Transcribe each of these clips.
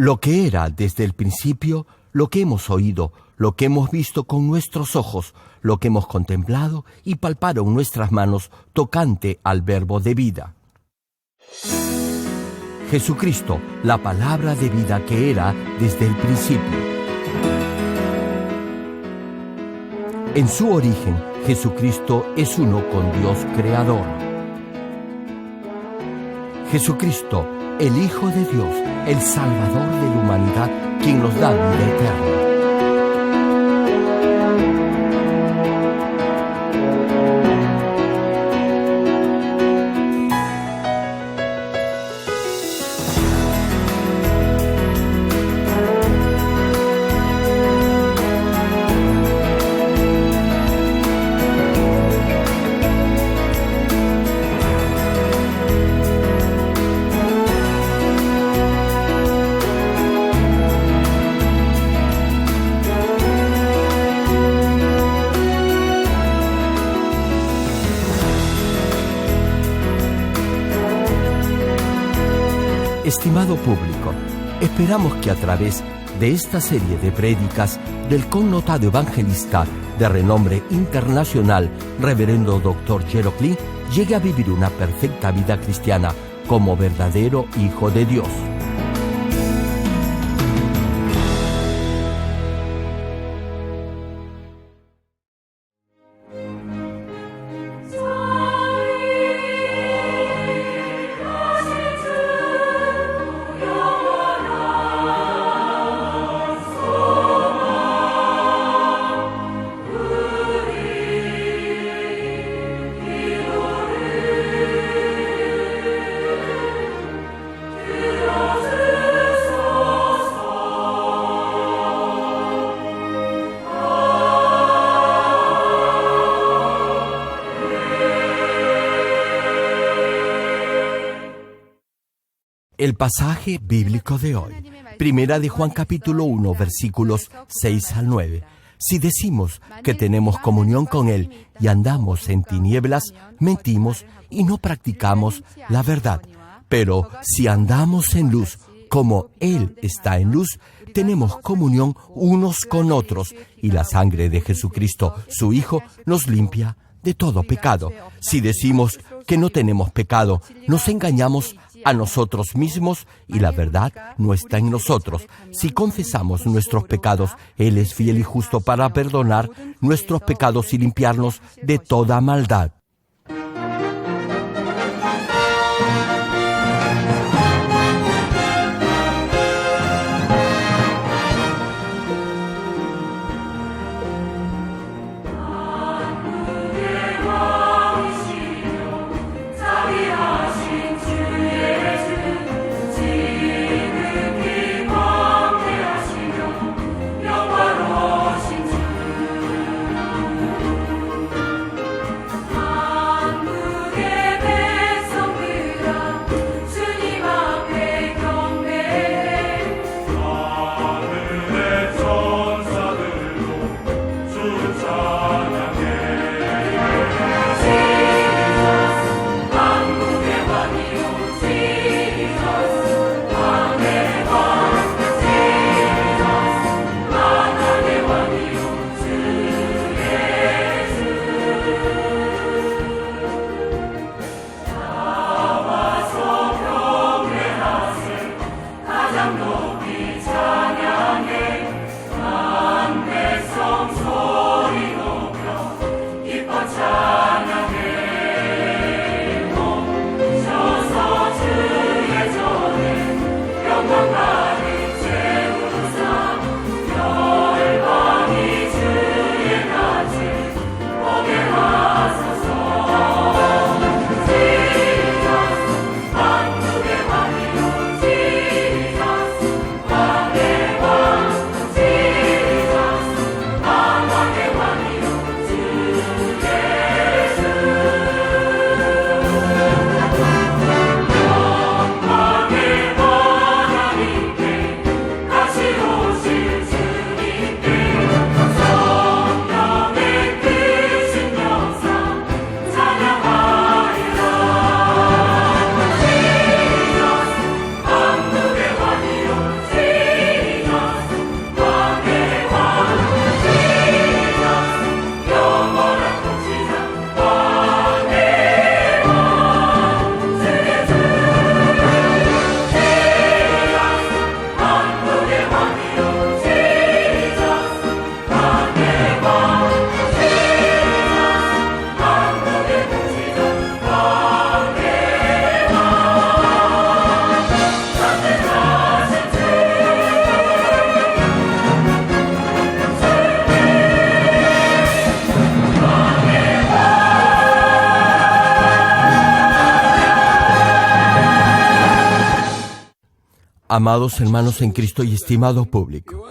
Lo que era desde el principio, lo que hemos oído, lo que hemos visto con nuestros ojos, lo que hemos contemplado y palparon nuestras manos tocante al Verbo de vida. Jesucristo, la palabra de vida que era desde el principio. En su origen, Jesucristo es uno con Dios Creador. Jesucristo, el Hijo de Dios, el Salvador de la humanidad, quien nos da vida eterna. Estimado público, esperamos que a través de esta serie de prédicas del connotado evangelista de renombre internacional, Reverendo Dr. Gerald Lee, llegue a vivir una perfecta vida cristiana como verdadero Hijo de Dios. El pasaje bíblico de hoy, Primera de Juan capítulo 1, versículos 6 al 9. Si decimos que tenemos comunión con Él y andamos en tinieblas, mentimos y no practicamos la verdad. Pero si andamos en luz, como Él está en luz, tenemos comunión unos con otros, y la sangre de Jesucristo, su Hijo, nos limpia de todo pecado. Si decimos que no tenemos pecado, nos engañamos a nosotros mismos y la verdad no está en nosotros. Si confesamos nuestros pecados, Él es fiel y justo para perdonar nuestros pecados y limpiarnos de toda maldad. Amados hermanos en Cristo y estimado público,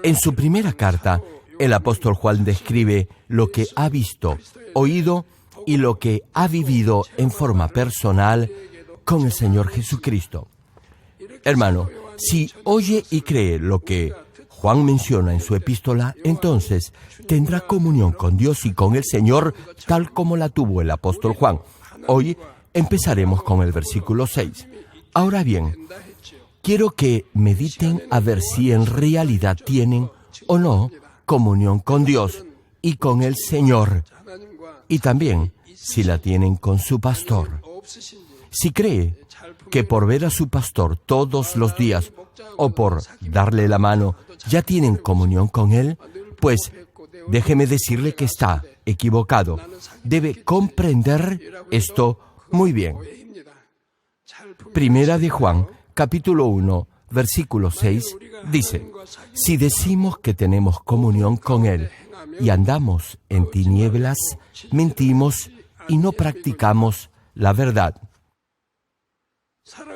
en su primera carta, el apóstol Juan describe lo que ha visto, oído y lo que ha vivido en forma personal con el Señor Jesucristo. Hermano, si oye y cree lo que Juan menciona en su epístola, entonces tendrá comunión con Dios y con el Señor tal como la tuvo el apóstol Juan. Hoy empezaremos con el versículo 6. Ahora bien, quiero que mediten a ver si en realidad tienen o no comunión con Dios y con el Señor, y también si la tienen con su pastor. Si cree que por ver a su pastor todos los días o por darle la mano ya tienen comunión con él, pues déjeme decirle que está equivocado. Debe comprender esto muy bien. Primera de Juan, capítulo 1, versículo 6, dice: si decimos que tenemos comunión con Él y andamos en tinieblas, mentimos y no practicamos la verdad.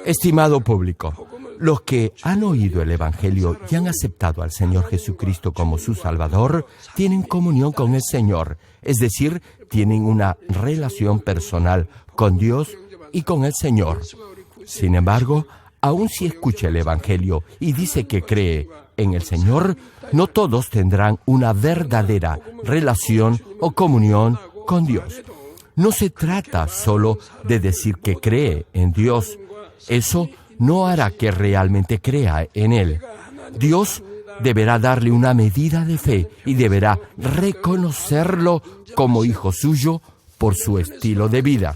Estimado público, los que han oído el Evangelio y han aceptado al Señor Jesucristo como su Salvador, tienen comunión con el Señor, es decir, tienen una relación personal con Dios y con el Señor. Sin embargo, aun si escucha el Evangelio y dice que cree en el Señor, no todos tendrán una verdadera relación o comunión con Dios. No se trata solo de decir que cree en Dios. Eso no hará que realmente crea en Él. Dios deberá darle una medida de fe y deberá reconocerlo como hijo suyo por su estilo de vida.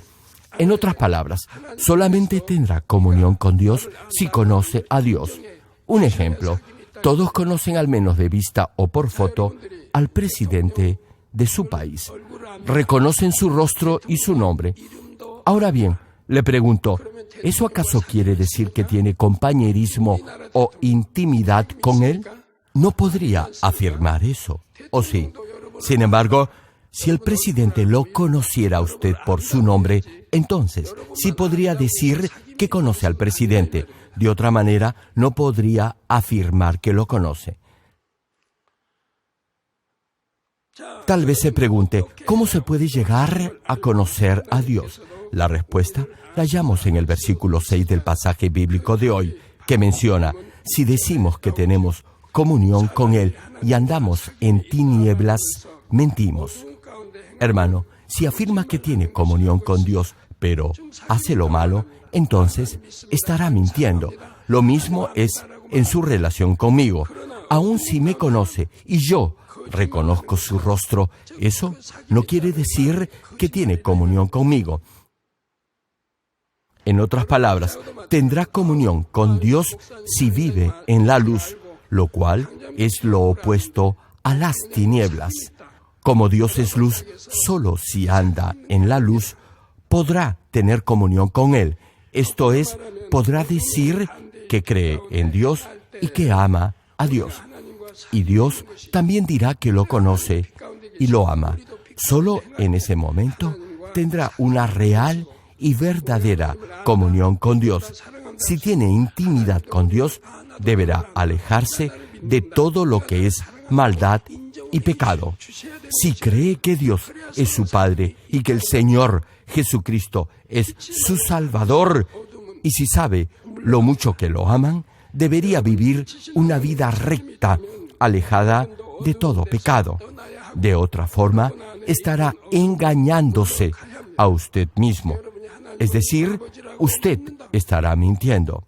En otras palabras, solamente tendrá comunión con Dios si conoce a Dios. Un ejemplo, todos conocen al menos de vista o por foto al presidente de su país. Reconocen su rostro y su nombre. Ahora bien, le pregunto, ¿eso acaso quiere decir que tiene compañerismo o intimidad con él? No podría afirmar eso, ¿o sí? Sin embargo, si el presidente lo conociera a usted por su nombre, entonces sí podría decir que conoce al presidente. De otra manera, no podría afirmar que lo conoce. Tal vez se pregunte, ¿cómo se puede llegar a conocer a Dios? La respuesta la hallamos en el versículo 6 del pasaje bíblico de hoy, que menciona: si decimos que tenemos comunión con Él y andamos en tinieblas, mentimos. Hermano, si afirma que tiene comunión con Dios, pero hace lo malo, entonces estará mintiendo. Lo mismo es en su relación conmigo. Aun si me conoce y yo reconozco su rostro, eso no quiere decir que tiene comunión conmigo. En otras palabras, tendrá comunión con Dios si vive en la luz, lo cual es lo opuesto a las tinieblas. Como Dios es luz, solo si anda en la luz podrá tener comunión con Él. Esto es, podrá decir que cree en Dios y que ama a Dios. Y Dios también dirá que lo conoce y lo ama. Solo en ese momento tendrá una real y verdadera comunión con Dios. Si tiene intimidad con Dios, deberá alejarse de todo lo que es maldad y pecado. Si cree que Dios es su Padre y que el Señor Jesucristo es su Salvador, y si sabe lo mucho que lo aman, debería vivir una vida recta, alejada de todo pecado. De otra forma, estará engañándose a usted mismo. Es decir, usted estará mintiendo.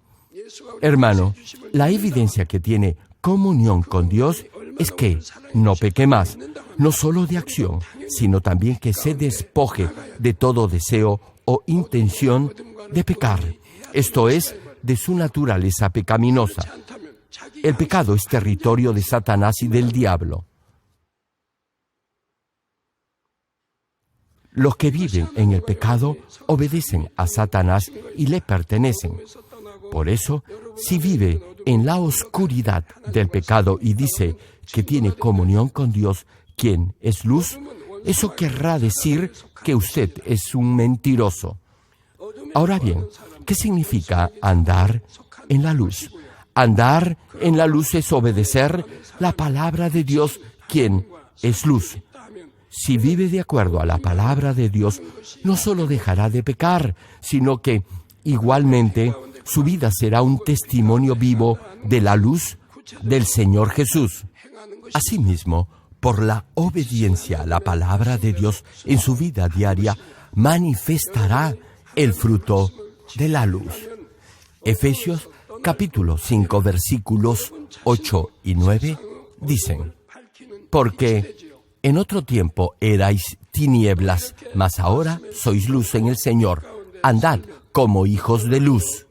Hermano, la evidencia que tiene comunión con Dios es que no peque más, no solo de acción, sino también que se despoje de todo deseo o intención de pecar. Esto es, de su naturaleza pecaminosa. El pecado es territorio de Satanás y del diablo. Los que viven en el pecado obedecen a Satanás y le pertenecen. Por eso, si vive en la oscuridad del pecado y dice que tiene comunión con Dios, quien es luz, eso querrá decir que usted es un mentiroso. Ahora bien, ¿qué significa andar en la luz? Andar en la luz es obedecer la palabra de Dios, quien es luz. Si vive de acuerdo a la palabra de Dios, no solo dejará de pecar, sino que igualmente su vida será un testimonio vivo de la luz del Señor Jesús. Asimismo, por la obediencia a la palabra de Dios en su vida diaria, manifestará el fruto de la luz. Efesios capítulo 5, versículos 8 y 9 dicen: porque en otro tiempo erais tinieblas, mas ahora sois luz en el Señor. Andad como hijos de luz.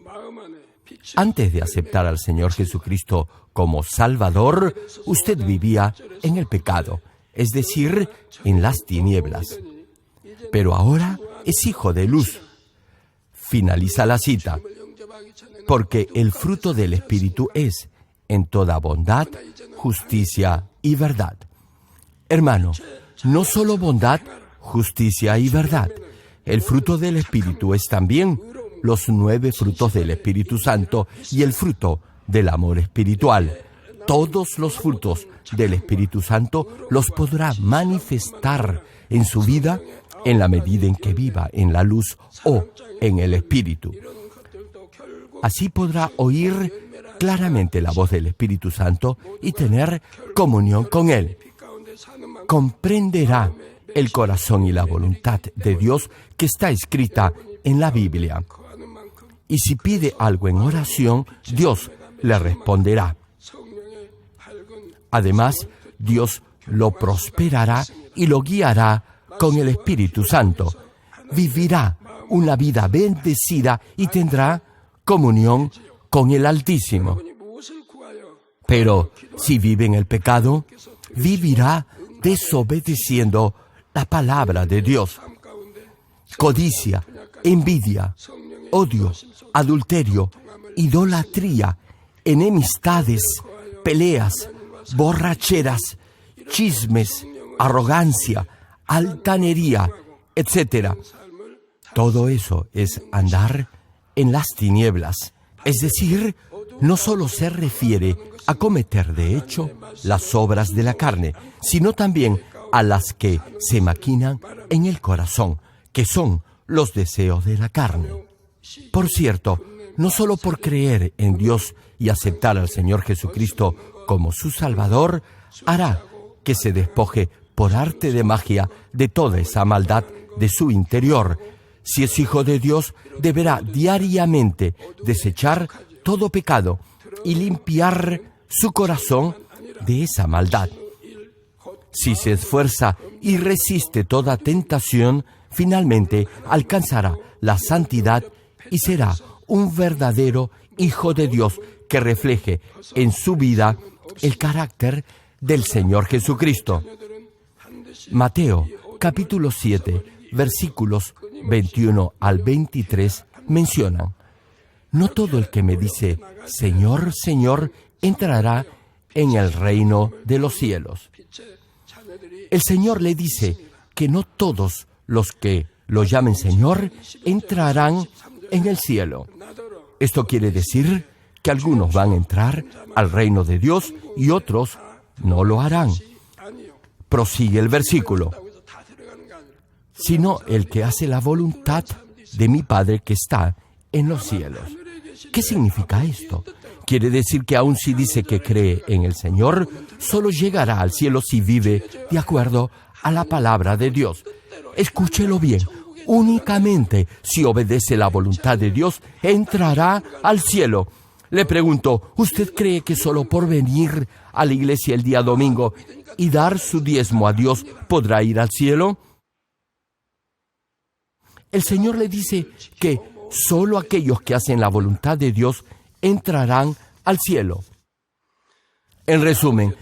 Antes de aceptar al Señor Jesucristo como Salvador, usted vivía en el pecado, es decir, en las tinieblas. Pero ahora es hijo de luz. Finaliza la cita. Porque el fruto del Espíritu es, en toda bondad, justicia y verdad. Hermano, no solo bondad, justicia y verdad. El fruto del Espíritu es también los 9 frutos del Espíritu Santo y el fruto del amor espiritual. Todos los frutos del Espíritu Santo los podrá manifestar en su vida en la medida en que viva en la luz o en el Espíritu. Así podrá oír claramente la voz del Espíritu Santo y tener comunión con Él. Comprenderá el corazón y la voluntad de Dios que está escrita en la Biblia. Y si pide algo en oración, Dios le responderá. Además, Dios lo prosperará y lo guiará con el Espíritu Santo. Vivirá una vida bendecida y tendrá comunión con el Altísimo. Pero si vive en el pecado, vivirá desobedeciendo la palabra de Dios. Codicia, envidia, odio, adulterio, idolatría, enemistades, peleas, borracheras, chismes, arrogancia, altanería, etc. Todo eso es andar en las tinieblas. Es decir, no solo se refiere a cometer de hecho las obras de la carne, sino también a las que se maquinan en el corazón, que son los deseos de la carne. Por cierto, no solo por creer en Dios y aceptar al Señor Jesucristo como su Salvador, hará que se despoje por arte de magia de toda esa maldad de su interior. Si es hijo de Dios, deberá diariamente desechar todo pecado y limpiar su corazón de esa maldad. Si se esfuerza y resiste toda tentación, finalmente alcanzará la santidad y será un verdadero hijo de Dios que refleje en su vida el carácter del Señor Jesucristo. Mateo, capítulo 7, versículos 21 al 23 mencionan: no todo el que me dice, Señor, Señor, entrará en el reino de los cielos. El Señor le dice que no todos los que lo llamen Señor entrarán en el cielo. Esto quiere decir que algunos van a entrar al reino de Dios y otros no lo harán. Prosigue el versículo: sino el que hace la voluntad de mi Padre que está en los cielos. ¿Qué significa esto? Quiere decir que aun si dice que cree en el Señor, solo llegará al cielo si vive de acuerdo a la palabra de Dios. Escúchelo bien. Únicamente si obedece la voluntad de Dios, entrará al cielo. Le pregunto, ¿usted cree que solo por venir a la iglesia el día domingo y dar su diezmo a Dios podrá ir al cielo? El Señor le dice que solo aquellos que hacen la voluntad de Dios entrarán al cielo. En resumen,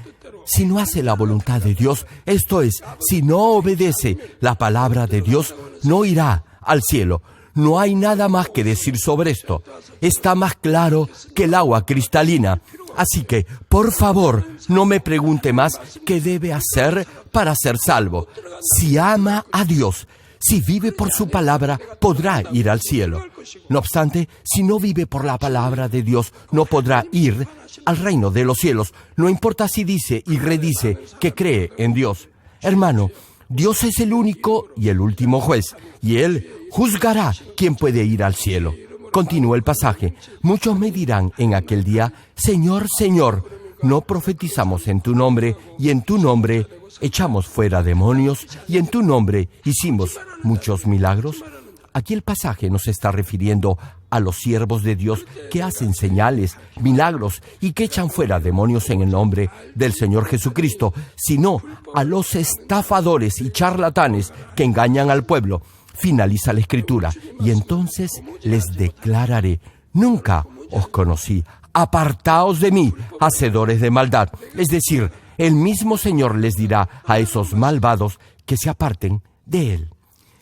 si no hace la voluntad de Dios, esto es, si no obedece la palabra de Dios, no irá al cielo. No hay nada más que decir sobre esto. Está más claro que el agua cristalina. Así que, por favor, no me pregunte más qué debe hacer para ser salvo. Si ama a Dios, Si vive por su palabra, podrá ir al cielo. No obstante, si no vive por la palabra de Dios, no podrá ir al reino de los cielos. No importa si dice y redice que cree en Dios. Hermano, Dios es el único y el último juez, y Él juzgará quién puede ir al cielo. Continúa el pasaje. Muchos me dirán en aquel día, Señor, Señor, ¿no profetizamos en tu nombre y en tu nombre echamos fuera demonios y en tu nombre hicimos muchos milagros? Aquí el pasaje nos está refiriendo a los siervos de Dios que hacen señales, milagros y que echan fuera demonios en el nombre del Señor Jesucristo, sino a los estafadores y charlatanes que engañan al pueblo. Finaliza la Escritura, y entonces les declararé, nunca os conocí, apartaos de mí, hacedores de maldad. Es decir, el mismo Señor les dirá a esos malvados que se aparten de Él.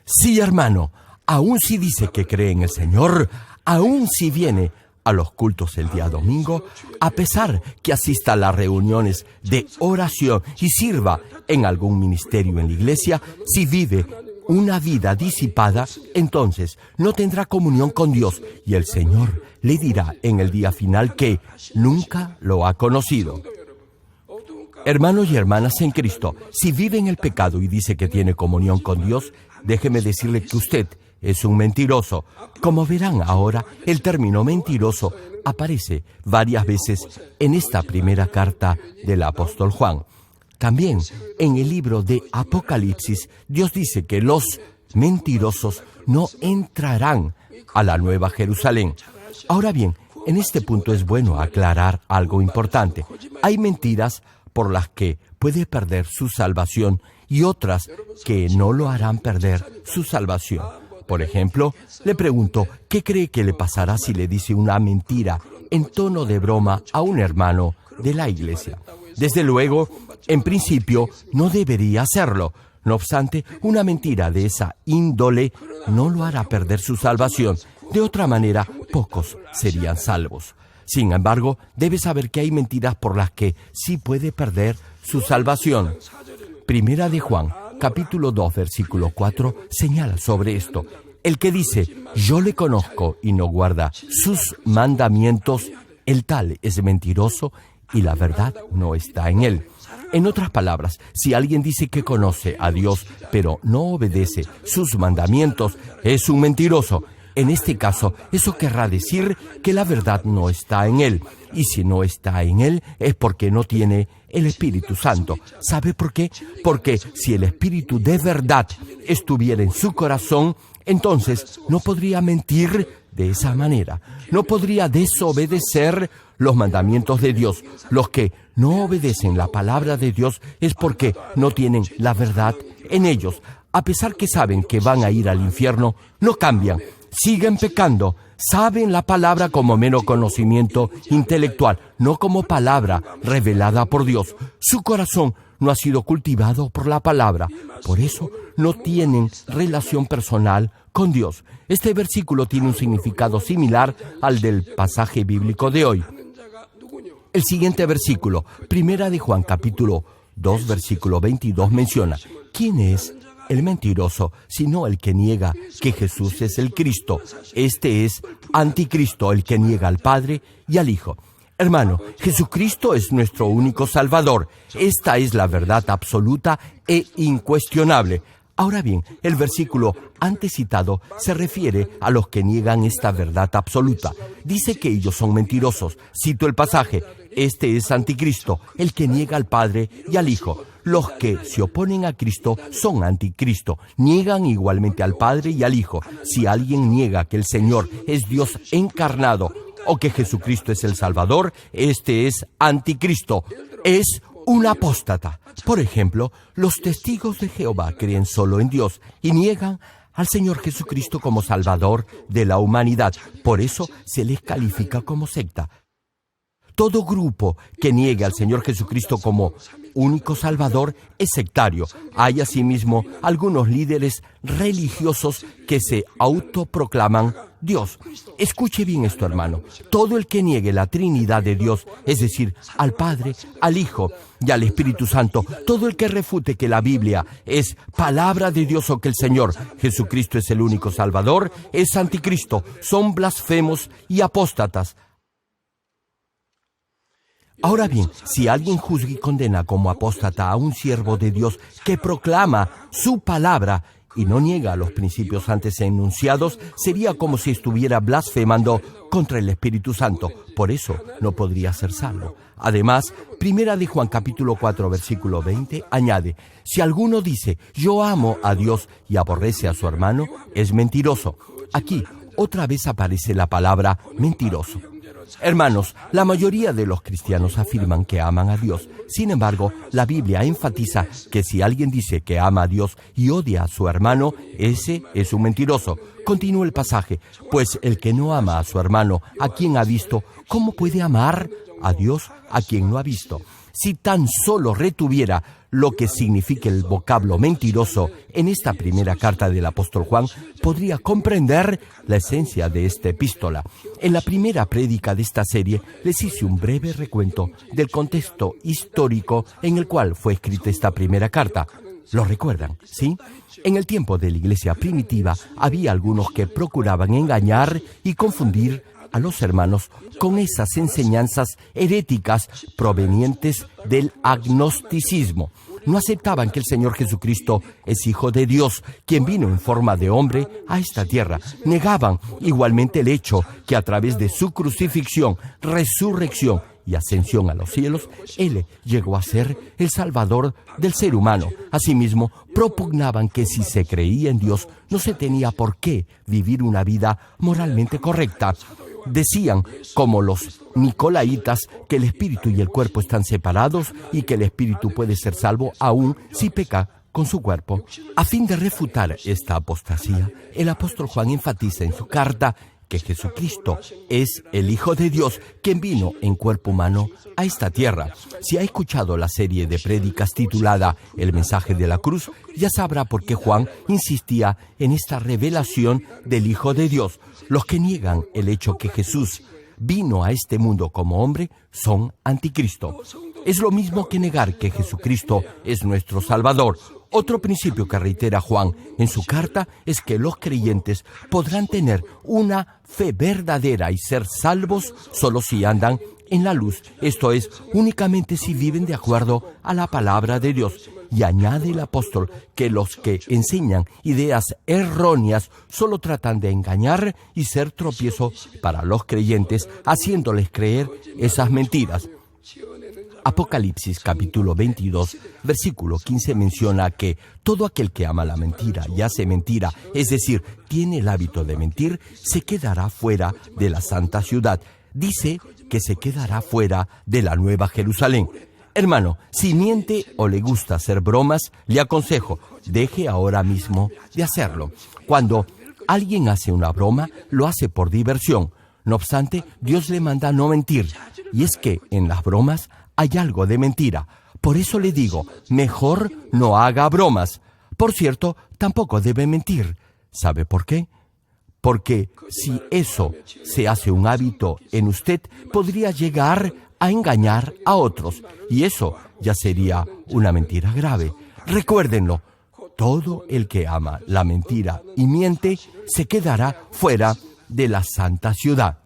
Sí, hermano, aun si dice que cree en el Señor, aun si viene a los cultos el día domingo, a pesar que asista a las reuniones de oración y sirva en algún ministerio en la iglesia, si vive una vida disipada, entonces no tendrá comunión con Dios y el Señor le dirá en el día final que nunca lo ha conocido. Hermanos y hermanas en Cristo, si vive en el pecado y dice que tiene comunión con Dios, déjeme decirle que usted es un mentiroso. Como verán ahora, el término mentiroso aparece varias veces en esta primera carta del apóstol Juan. También en el libro de Apocalipsis, Dios dice que los mentirosos no entrarán a la Nueva Jerusalén. Ahora bien, en este punto es bueno aclarar algo importante. Hay mentiras por las que puede perder su salvación y otras que no lo harán perder su salvación. Por ejemplo, le pregunto, ¿qué cree que le pasará si le dice una mentira en tono de broma a un hermano de la iglesia? Desde luego, en principio, no debería hacerlo. No obstante, una mentira de esa índole no lo hará perder su salvación. De otra manera, pocos serían salvos. Sin embargo, debe saber que hay mentiras por las que sí puede perder su salvación. Primera de Juan, capítulo 2, versículo 4, señala sobre esto. El que dice, yo le conozco y no guarda sus mandamientos, el tal es mentiroso y la verdad no está en él. En otras palabras, si alguien dice que conoce a Dios, pero no obedece sus mandamientos, es un mentiroso. En este caso, eso querrá decir que la verdad no está en él. Y si no está en él, es porque no tiene el Espíritu Santo. ¿Sabe por qué? Porque si el Espíritu de verdad estuviera en su corazón, entonces no podría mentir de esa manera. No podría desobedecer los mandamientos de Dios. Los que no obedecen la palabra de Dios es porque no tienen la verdad en ellos. A pesar que saben que van a ir al infierno, no cambian. Siguen pecando, saben la palabra como mero conocimiento intelectual, no como palabra revelada por Dios. Su corazón no ha sido cultivado por la palabra, por eso no tienen relación personal con Dios. Este versículo tiene un significado similar al del pasaje bíblico de hoy. El siguiente versículo, Primera de Juan, capítulo 2, versículo 22, menciona, ¿quién es el mentiroso, sino el que niega que Jesús es el Cristo? Este es anticristo, el que niega al Padre y al Hijo. Hermano, Jesucristo es nuestro único Salvador. Esta es la verdad absoluta e incuestionable. Ahora bien, el versículo antes citado se refiere a los que niegan esta verdad absoluta. Dice que ellos son mentirosos. Cito el pasaje. Este es anticristo, el que niega al Padre y al Hijo. Los que se oponen a Cristo son anticristo. Niegan igualmente al Padre y al Hijo. Si alguien niega que el Señor es Dios encarnado o que Jesucristo es el Salvador, este es anticristo. Es un apóstata. Por ejemplo, los testigos de Jehová creen solo en Dios y niegan al Señor Jesucristo como Salvador de la humanidad. Por eso se les califica como secta. Todo grupo que niegue al Señor Jesucristo como único Salvador es sectario. Hay asimismo algunos líderes religiosos que se autoproclaman Dios. Escuche bien esto, hermano. Todo el que niegue la Trinidad de Dios, es decir, al Padre, al Hijo y al Espíritu Santo, todo el que refute que la Biblia es palabra de Dios o que el Señor Jesucristo es el único Salvador, es anticristo, son blasfemos y apóstatas. Ahora bien, si alguien juzga y condena como apóstata a un siervo de Dios que proclama su palabra y no niega los principios antes enunciados, sería como si estuviera blasfemando contra el Espíritu Santo. Por eso no podría ser salvo. Además, 1 de Juan capítulo 4, versículo 20, añade, si alguno dice, yo amo a Dios y aborrece a su hermano, es mentiroso. Aquí, otra vez aparece la palabra mentiroso. Hermanos, la mayoría de los cristianos afirman que aman a Dios. Sin embargo, la Biblia enfatiza que si alguien dice que ama a Dios y odia a su hermano, ese es un mentiroso. Continúa el pasaje, pues el que no ama a su hermano, a quien ha visto, ¿cómo puede amar a Dios a quien no ha visto? Si tan solo retuviera lo que significa el vocablo mentiroso en esta primera carta del apóstol Juan, podría comprender la esencia de esta epístola. En la primera prédica de esta serie les hice un breve recuento del contexto histórico en el cual fue escrita esta primera carta. ¿Lo recuerdan? ¿Sí? En el tiempo de la iglesia primitiva había algunos que procuraban engañar y confundir a los hermanos con esas enseñanzas heréticas provenientes del agnosticismo. No aceptaban que el Señor Jesucristo es Hijo de Dios, quien vino en forma de hombre a esta tierra. Negaban igualmente el hecho que a través de su crucifixión, resurrección y ascensión a los cielos, Él llegó a ser el Salvador del ser humano. Asimismo, propugnaban que si se creía en Dios, no se tenía por qué vivir una vida moralmente correcta. Decían, como los nicolaitas, que el espíritu y el cuerpo están separados y que el espíritu puede ser salvo aún si peca con su cuerpo. A fin de refutar esta apostasía, el apóstol Juan enfatiza en su carta que Jesucristo es el Hijo de Dios, quien vino en cuerpo humano a esta tierra. Si ha escuchado la serie de prédicas titulada El mensaje de la cruz, ya sabrá por qué Juan insistía en esta revelación del Hijo de Dios. Los que niegan el hecho que Jesús vino a este mundo como hombre son anticristo. Es lo mismo que negar que Jesucristo es nuestro Salvador. Otro principio que reitera Juan en su carta es que los creyentes podrán tener una fe verdadera y ser salvos solo si andan en la luz, esto es, únicamente si viven de acuerdo a la palabra de Dios. Y añade el apóstol que los que enseñan ideas erróneas solo tratan de engañar y ser tropiezo para los creyentes, haciéndoles creer esas mentiras. Apocalipsis capítulo 22, versículo 15 menciona que todo aquel que ama la mentira y hace mentira, es decir, tiene el hábito de mentir, se quedará fuera de la santa ciudad. Dice que se quedará fuera de la Nueva Jerusalén. Hermano, si miente o le gusta hacer bromas, le aconsejo, deje ahora mismo de hacerlo. Cuando alguien hace una broma, lo hace por diversión. No obstante, Dios le manda no mentir. Y es que en las bromas hay algo de mentira. Por eso le digo, mejor no haga bromas. Por cierto, tampoco debe mentir. ¿Sabe por qué? Porque si eso se hace un hábito en usted, podría llegar a engañar a otros. Y eso ya sería una mentira grave. Recuérdenlo, todo el que ama la mentira y miente se quedará fuera de la santa ciudad.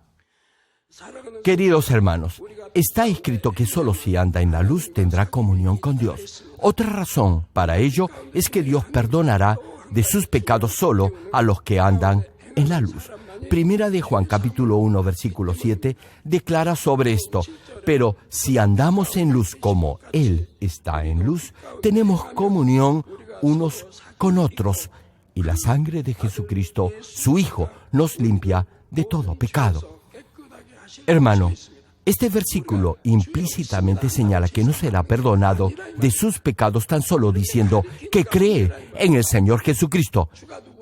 Queridos hermanos, está escrito que solo si anda en la luz tendrá comunión con Dios. Otra razón para ello es que Dios perdonará de sus pecados solo a los que andan en la luz. Primera de Juan capítulo 1 versículo 7 declara sobre esto: pero si andamos en luz como Él está en luz, tenemos comunión unos con otros, y la sangre de Jesucristo, su Hijo, nos limpia de todo pecado. Hermano, este versículo implícitamente señala que no será perdonado de sus pecados tan solo diciendo que cree en el Señor Jesucristo.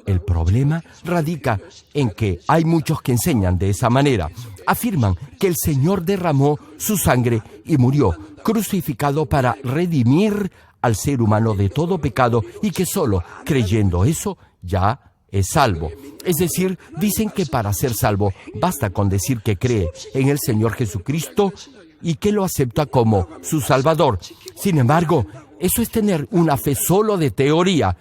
El problema radica en que hay muchos que enseñan de esa manera. Afirman que el Señor derramó su sangre y murió crucificado para redimir al ser humano de todo pecado y que solo creyendo eso ya es salvo. Es decir, dicen que para ser salvo basta con decir que cree en el Señor Jesucristo y que lo acepta como su Salvador. Sin embargo, eso es tener una fe solo de teoría.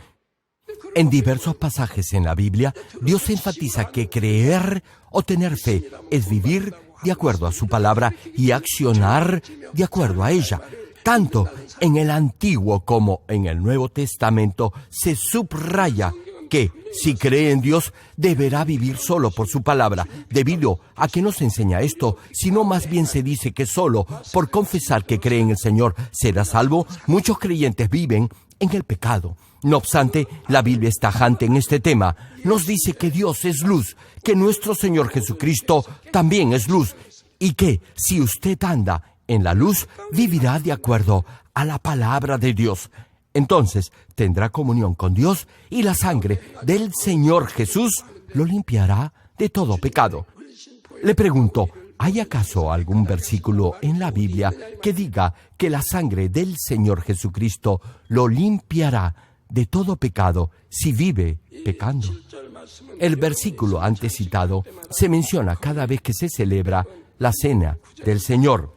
En diversos pasajes en la Biblia, Dios enfatiza que creer o tener fe es vivir de acuerdo a su palabra y accionar de acuerdo a ella. Tanto en el Antiguo como en el Nuevo Testamento se subraya que si cree en Dios deberá vivir solo por su palabra. Debido a que no se enseña esto, sino más bien se dice que solo por confesar que cree en el Señor será salvo, muchos creyentes viven en el pecado. No obstante, la Biblia es tajante en este tema. Nos dice que Dios es luz, que nuestro Señor Jesucristo también es luz, y que si usted anda en la luz, vivirá de acuerdo a la palabra de Dios. Entonces tendrá comunión con Dios y la sangre del Señor Jesús lo limpiará de todo pecado. Le pregunto, ¿hay acaso algún versículo en la Biblia que diga que la sangre del Señor Jesucristo lo limpiará de todo pecado si vive pecando? El versículo antes citado se menciona cada vez que se celebra la cena del Señor.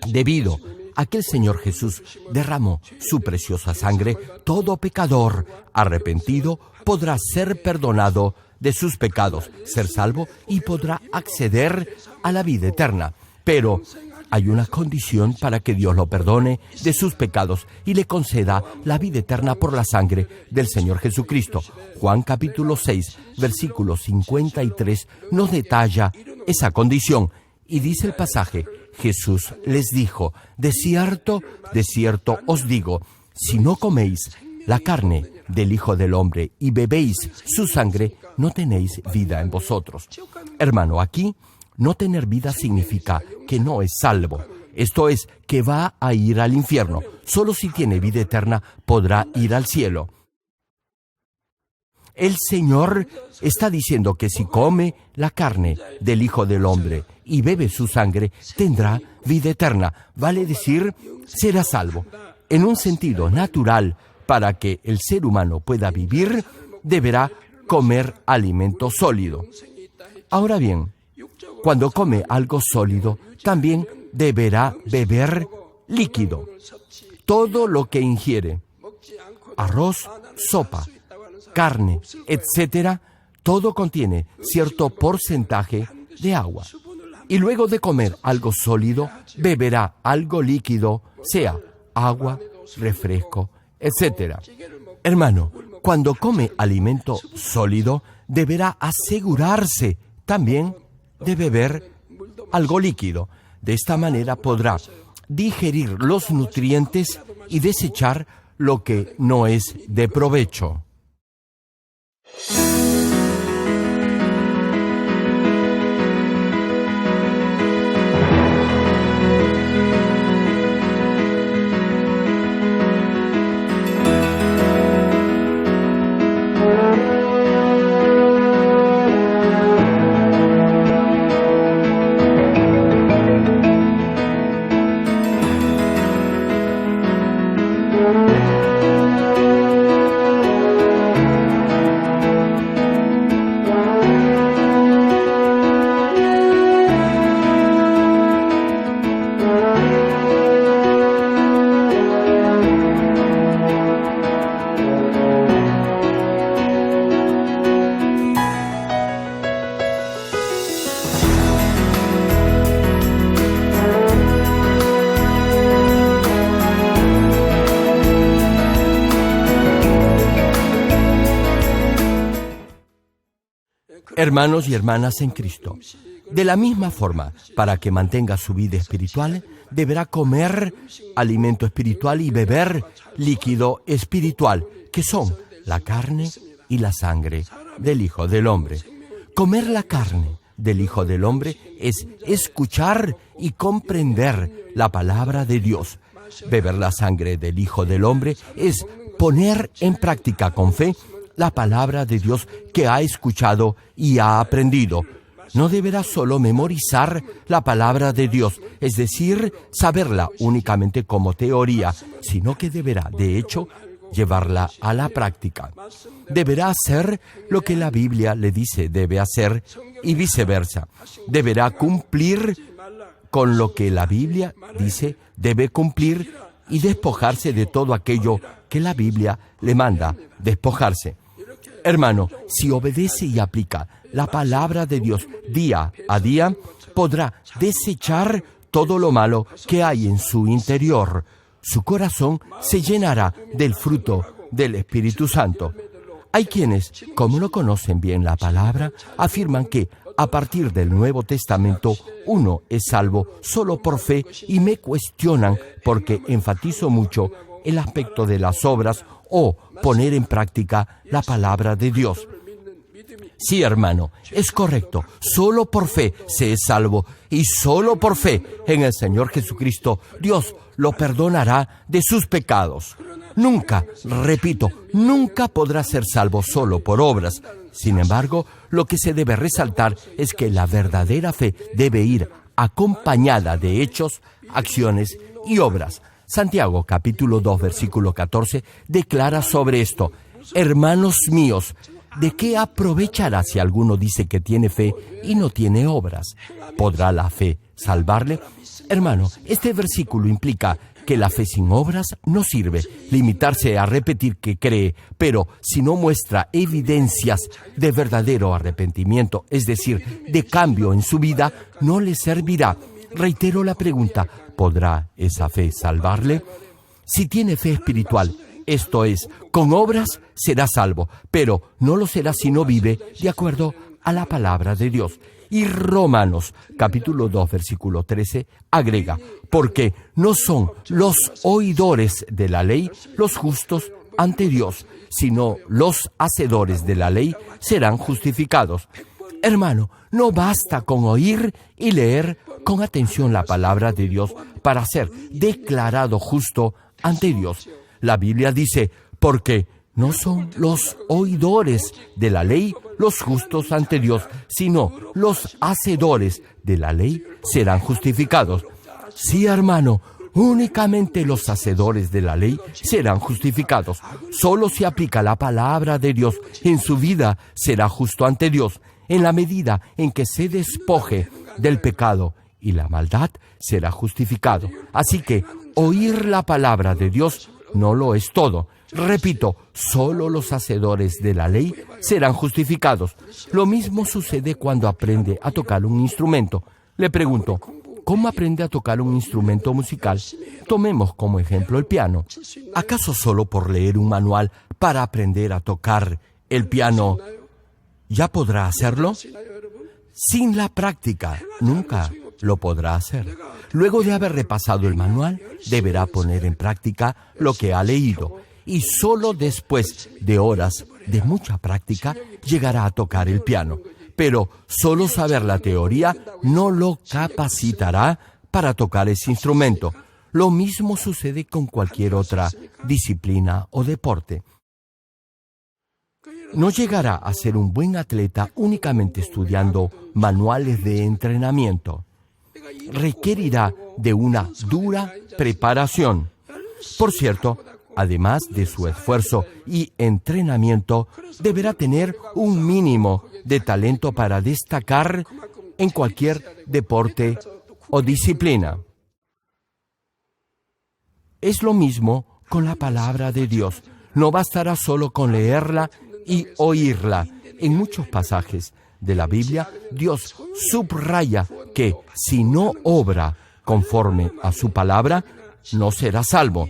Debido a que el Señor Jesús derramó su preciosa sangre, todo pecador arrepentido podrá ser perdonado de sus pecados, ser salvo y podrá acceder a la vida eterna. Pero hay una condición para que Dios lo perdone de sus pecados y le conceda la vida eterna por la sangre del Señor Jesucristo. Juan capítulo 6, versículo 53 nos detalla esa condición y dice el pasaje: Jesús les dijo, de cierto os digo, si no coméis la carne del Hijo del Hombre y bebéis su sangre, no tenéis vida en vosotros. Hermano, aquí no tener vida significa que no es salvo. Esto es, que va a ir al infierno. Solo si tiene vida eterna podrá ir al cielo. El Señor está diciendo que si come la carne del Hijo del Hombre y bebe su sangre, tendrá vida eterna. Vale decir, será salvo. En un sentido natural, para que el ser humano pueda vivir, deberá comer alimento sólido. Ahora bien, cuando come algo sólido, también deberá beber líquido. Todo lo que ingiere, arroz, sopa, carne, etcétera, todo contiene cierto porcentaje de agua. Y luego de comer algo sólido, beberá algo líquido, sea agua, refresco, etcétera. Hermano, cuando come alimento sólido, deberá asegurarse también de beber algo líquido. De esta manera podrá digerir los nutrientes y desechar lo que no es de provecho. Hermanos y hermanas en Cristo, de la misma forma, para que mantenga su vida espiritual, deberá comer alimento espiritual y beber líquido espiritual, que son la carne y la sangre del Hijo del Hombre. Comer la carne del Hijo del Hombre es escuchar y comprender la palabra de Dios. Beber la sangre del Hijo del Hombre es poner en práctica con fe la palabra de Dios que ha escuchado y ha aprendido. No deberá solo memorizar la palabra de Dios, es decir, saberla únicamente como teoría, sino que deberá, de hecho, llevarla a la práctica. Deberá hacer lo que la Biblia le dice debe hacer y viceversa. Deberá cumplir con lo que la Biblia dice debe cumplir y despojarse de todo aquello que la Biblia le manda despojarse. Hermano, si obedece y aplica la palabra de Dios día a día, podrá desechar todo lo malo que hay en su interior. Su corazón se llenará del fruto del Espíritu Santo. Hay quienes, como no conocen bien la palabra, afirman que a partir del Nuevo Testamento uno es salvo solo por fe y me cuestionan porque enfatizo mucho el aspecto de las obras o poner en práctica la palabra de Dios. Sí, hermano, es correcto. Solo por fe se es salvo y solo por fe en el Señor Jesucristo Dios lo perdonará de sus pecados. Nunca, repito, nunca podrá ser salvo solo por obras. Sin embargo, lo que se debe resaltar es que la verdadera fe debe ir acompañada de hechos, acciones y obras. Santiago, capítulo 2, versículo 14, declara sobre esto: hermanos míos, ¿de qué aprovechará si alguno dice que tiene fe y no tiene obras? ¿Podrá la fe salvarle? Hermano, este versículo implica que la fe sin obras no sirve. Limitarse a repetir que cree, pero si no muestra evidencias de verdadero arrepentimiento, es decir, de cambio en su vida, no le servirá. Reitero la pregunta: ¿podrá esa fe salvarle? Si tiene fe espiritual, esto es, con obras, será salvo, pero no lo será si no vive de acuerdo a la palabra de Dios. Y Romanos, capítulo 2, versículo 13, agrega: porque no son los oidores de la ley los justos ante Dios, sino los hacedores de la ley serán justificados. Hermano, no basta con oír y leer con atención la palabra de Dios para ser declarado justo ante Dios. La Biblia dice: porque no son los oidores de la ley los justos ante Dios, sino los hacedores de la ley serán justificados. Sí, hermano, únicamente los hacedores de la ley serán justificados. Solo si aplica la palabra de Dios en su vida será justo ante Dios. En la medida en que se despoje del pecado y la maldad, será justificado. Así que oír la palabra de Dios no lo es todo. Repito, solo los hacedores de la ley serán justificados. Lo mismo sucede cuando aprende a tocar un instrumento. Le pregunto: ¿cómo aprende a tocar un instrumento musical? Tomemos como ejemplo el piano. ¿Acaso solo por leer un manual para aprender a tocar el piano ya podrá hacerlo? Sin la práctica, nunca lo podrá hacer. Luego de haber repasado el manual, deberá poner en práctica lo que ha leído. Y solo después de horas de mucha práctica, llegará a tocar el piano. Pero solo saber la teoría no lo capacitará para tocar ese instrumento. Lo mismo sucede con cualquier otra disciplina o deporte. No llegará a ser un buen atleta únicamente estudiando manuales de entrenamiento. Requerirá de una dura preparación. Por cierto, además de su esfuerzo y entrenamiento, deberá tener un mínimo de talento para destacar en cualquier deporte o disciplina. Es lo mismo con la palabra de Dios. No bastará solo con leerla y oírla. En muchos pasajes de la Biblia, Dios subraya que si no obra conforme a su palabra, no será salvo.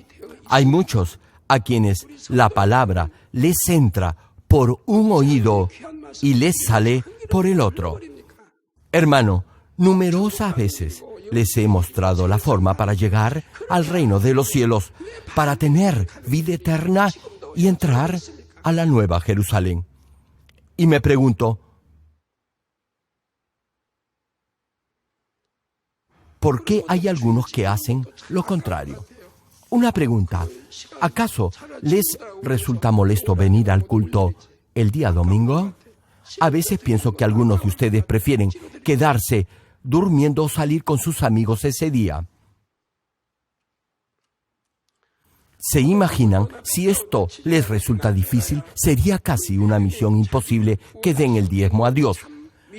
Hay muchos a quienes la palabra les entra por un oído y les sale por el otro. Hermano, numerosas veces les he mostrado la forma para llegar al reino de los cielos, para tener vida eterna y entrar a la Nueva Jerusalén. Y me pregunto, ¿por qué hay algunos que hacen lo contrario? Una pregunta: ¿acaso les resulta molesto venir al culto el día domingo? A veces pienso que algunos de ustedes prefieren quedarse durmiendo o salir con sus amigos ese día. ¿Se imaginan? Si esto les resulta difícil, sería casi una misión imposible que den el diezmo a Dios.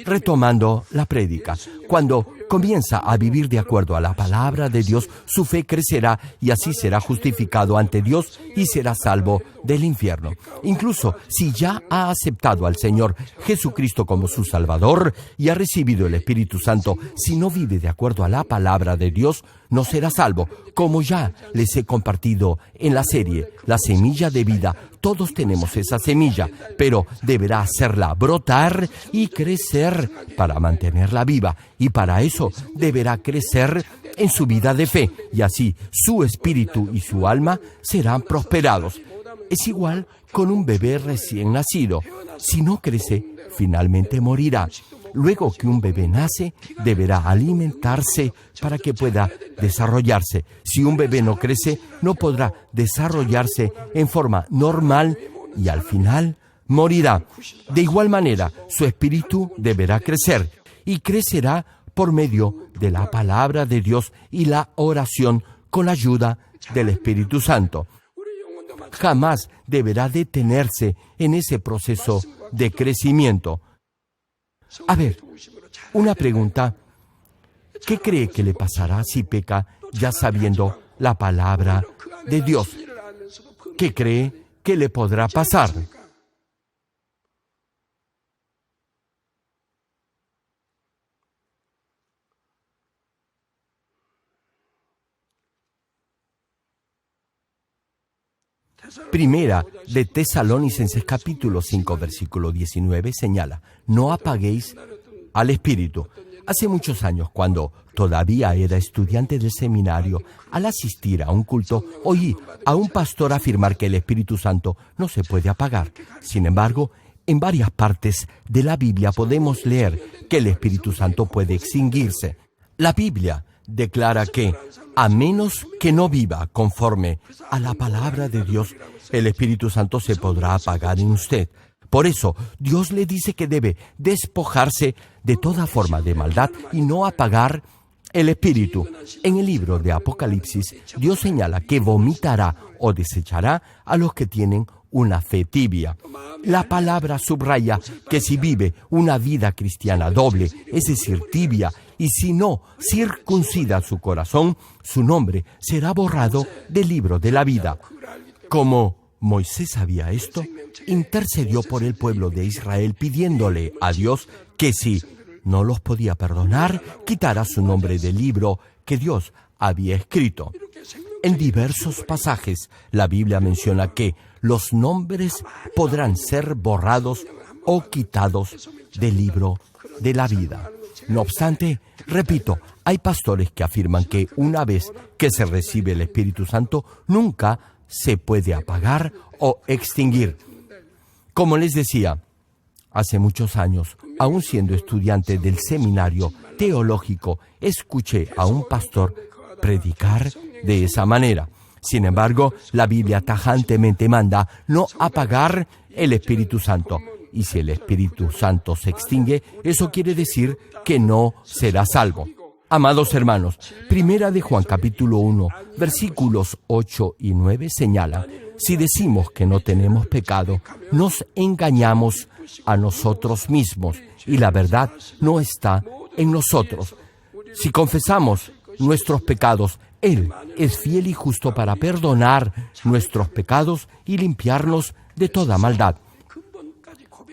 Retomando la prédica, cuando comienza a vivir de acuerdo a la palabra de Dios, su fe crecerá y así será justificado ante Dios y será salvo del infierno. Incluso si ya ha aceptado al Señor Jesucristo como su Salvador y ha recibido el Espíritu Santo, si no vive de acuerdo a la palabra de Dios, no será salvo. Como ya les he compartido en la serie La Semilla de Vida, todos tenemos esa semilla, pero deberá hacerla brotar y crecer para mantenerla viva. Y para eso deberá crecer en su vida de fe, y así su espíritu y su alma serán prosperados. Es igual con un bebé recién nacido. Si no crece, finalmente morirá. Luego que un bebé nace, deberá alimentarse para que pueda desarrollarse. Si un bebé no crece, no podrá desarrollarse en forma normal y al final morirá. De igual manera, su espíritu deberá crecer y crecerá por medio de la palabra de Dios y la oración con la ayuda del Espíritu Santo. Jamás deberá detenerse en ese proceso de crecimiento. A ver, una pregunta. ¿Qué cree que le pasará si peca ya sabiendo la palabra de Dios? ¿Qué cree que le podrá pasar? Primera de Tesalonicenses capítulo 5, versículo 19 señala: no apaguéis al Espíritu. Hace muchos años, cuando todavía era estudiante del seminario, al asistir a un culto, oí a un pastor afirmar que el Espíritu Santo no se puede apagar. Sin embargo, en varias partes de la Biblia podemos leer que el Espíritu Santo puede extinguirse. La Biblia declara que, a menos que no viva conforme a la palabra de Dios, el Espíritu Santo se podrá apagar en usted. Por eso, Dios le dice que debe despojarse de toda forma de maldad y no apagar el Espíritu. En el libro de Apocalipsis, Dios señala que vomitará o desechará a los que tienen una fe tibia. La palabra subraya que si vive una vida cristiana doble, es decir, tibia, y si no circuncida su corazón, su nombre será borrado del libro de la vida. Como Moisés sabía esto, intercedió por el pueblo de Israel pidiéndole a Dios que si no los podía perdonar, quitara su nombre del libro que Dios había escrito. En diversos pasajes, la Biblia menciona que los nombres podrán ser borrados o quitados del libro de la vida. No obstante, repito, hay pastores que afirman que una vez que se recibe el Espíritu Santo, nunca se puede apagar o extinguir. Como les decía, hace muchos años, aún siendo estudiante del seminario teológico, escuché a un pastor predicar de esa manera. Sin embargo, la Biblia tajantemente manda no apagar el Espíritu Santo. Y si el Espíritu Santo se extingue, eso quiere decir que no será salvo. Amados hermanos, Primera de Juan capítulo 1, versículos 8 y 9 señala: si decimos que no tenemos pecado, nos engañamos a nosotros mismos y la verdad no está en nosotros. Si confesamos nuestros pecados, Él es fiel y justo para perdonar nuestros pecados y limpiarnos de toda maldad.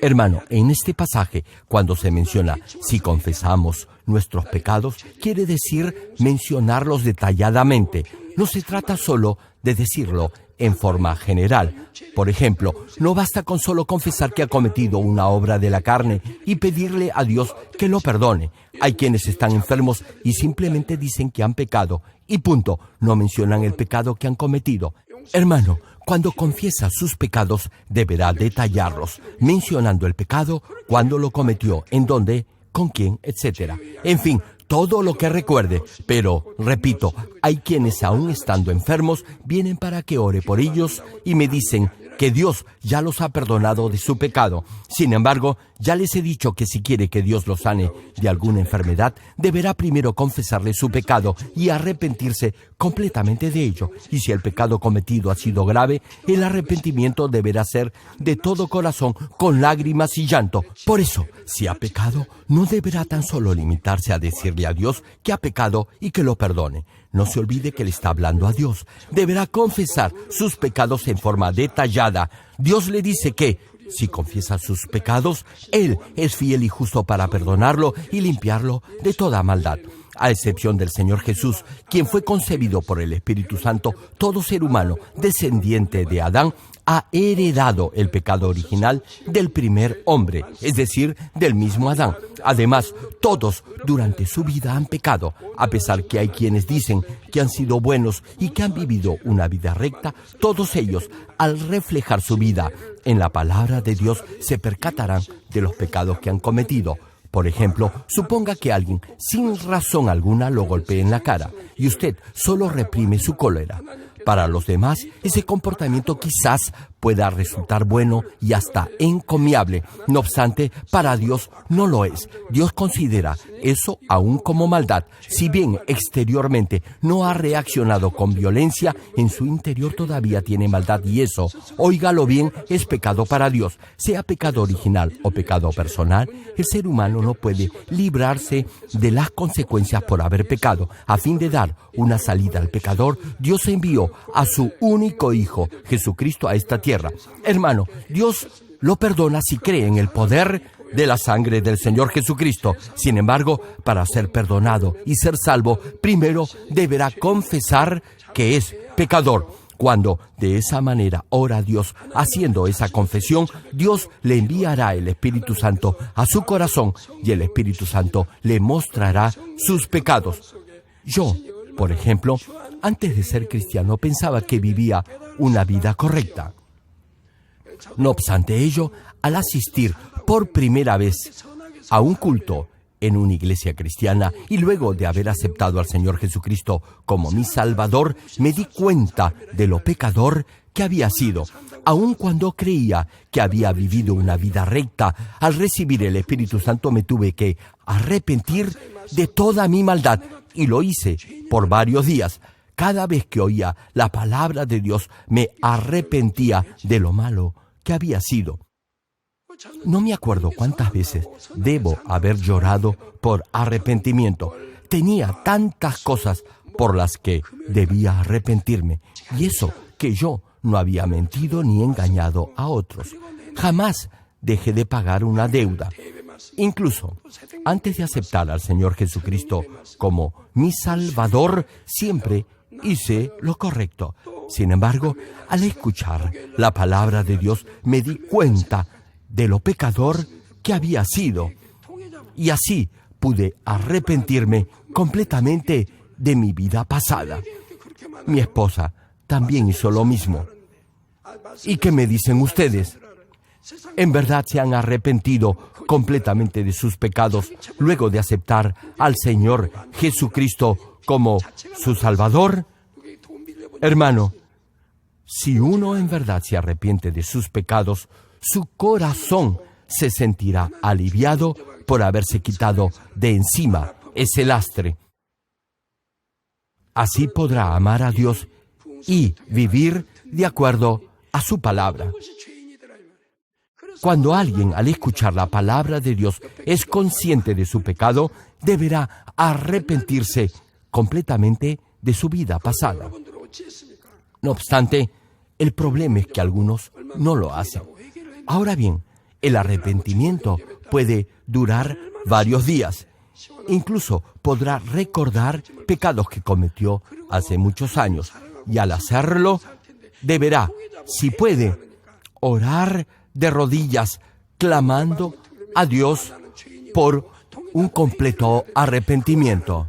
Hermano, en este pasaje, cuando se menciona si confesamos nuestros pecados, quiere decir mencionarlos detalladamente. No se trata solo de decirlo en forma general. Por ejemplo, no basta con solo confesar que ha cometido una obra de la carne y pedirle a Dios que lo perdone. Hay quienes están enfermos y simplemente dicen que han pecado y punto, no mencionan el pecado que han cometido. Hermano, cuando confiesa sus pecados, deberá detallarlos, mencionando el pecado, cuándo lo cometió, en dónde, con quién, etc. En fin, todo lo que recuerde. Pero, repito, hay quienes aún estando enfermos, vienen para que ore por ellos y me dicen que Dios ya los ha perdonado de su pecado. Sin embargo, ya les he dicho que si quiere que Dios los sane de alguna enfermedad, deberá primero confesarle su pecado y arrepentirse completamente de ello. Y si el pecado cometido ha sido grave, el arrepentimiento deberá ser de todo corazón, con lágrimas y llanto. Por eso, si ha pecado, no deberá tan solo limitarse a decirle a Dios que ha pecado y que lo perdone. No se olvide que le está hablando a Dios. Deberá confesar sus pecados en forma detallada. Dios le dice que, si confiesa sus pecados, Él es fiel y justo para perdonarlo y limpiarlo de toda maldad. A excepción del Señor Jesús, quien fue concebido por el Espíritu Santo, todo ser humano descendiente de Adán ha heredado el pecado original del primer hombre, es decir, del mismo Adán. Además, todos durante su vida han pecado, a pesar que hay quienes dicen que han sido buenos y que han vivido una vida recta. Todos ellos, al reflejar su vida en la palabra de Dios, se percatarán de los pecados que han cometido. Por ejemplo, suponga que alguien, sin razón alguna, lo golpee en la cara y usted solo reprime su cólera. Para los demás, ese comportamiento quizás pueda resultar bueno y hasta encomiable. No obstante, para Dios no lo es. Dios considera eso aún como maldad. Si bien exteriormente no ha reaccionado con violencia, en su interior todavía tiene maldad y eso, óigalo bien, es pecado para Dios. Sea pecado original o pecado personal, el ser humano no puede librarse de las consecuencias por haber pecado. A fin de dar una salida al pecador, Dios envió a su único Hijo, Jesucristo, a esta tierra. Hermano, Dios lo perdona si cree en el poder de la sangre del Señor Jesucristo. Sin embargo, para ser perdonado y ser salvo, primero deberá confesar que es pecador. Cuando de esa manera ora a Dios, haciendo esa confesión, Dios le enviará el Espíritu Santo a su corazón y el Espíritu Santo le mostrará sus pecados. Yo, por ejemplo, antes de ser cristiano pensaba que vivía una vida correcta. No obstante ello, al asistir por primera vez a un culto en una iglesia cristiana y luego de haber aceptado al Señor Jesucristo como mi Salvador, me di cuenta de lo pecador que había sido. Aun cuando creía que había vivido una vida recta, al recibir el Espíritu Santo me tuve que arrepentir de toda mi maldad y lo hice por varios días. Cada vez que oía la palabra de Dios me arrepentía de lo malo que había sido. No me acuerdo cuántas veces debo haber llorado por arrepentimiento. Tenía tantas cosas por las que debía arrepentirme. Y eso que yo no había mentido ni engañado a otros. Jamás dejé de pagar una deuda. Incluso antes de aceptar al Señor Jesucristo como mi Salvador, siempre hice lo correcto. Sin embargo, al escuchar la palabra de Dios, me di cuenta de lo pecador que había sido. Y así pude arrepentirme completamente de mi vida pasada. Mi esposa también hizo lo mismo. ¿Y qué me dicen ustedes? ¿En verdad se han arrepentido completamente de sus pecados luego de aceptar al Señor Jesucristo como su Salvador? Hermano, si uno en verdad se arrepiente de sus pecados, su corazón se sentirá aliviado por haberse quitado de encima ese lastre. Así podrá amar a Dios y vivir de acuerdo a su palabra. Cuando alguien, al escuchar la palabra de Dios, es consciente de su pecado, deberá arrepentirse completamente de su vida pasada. No obstante, el problema es que algunos no lo hacen. Ahora bien, el arrepentimiento puede durar varios días. Incluso podrá recordar pecados que cometió hace muchos años. Y al hacerlo, deberá, si puede, orar de rodillas, clamando a Dios por un completo arrepentimiento.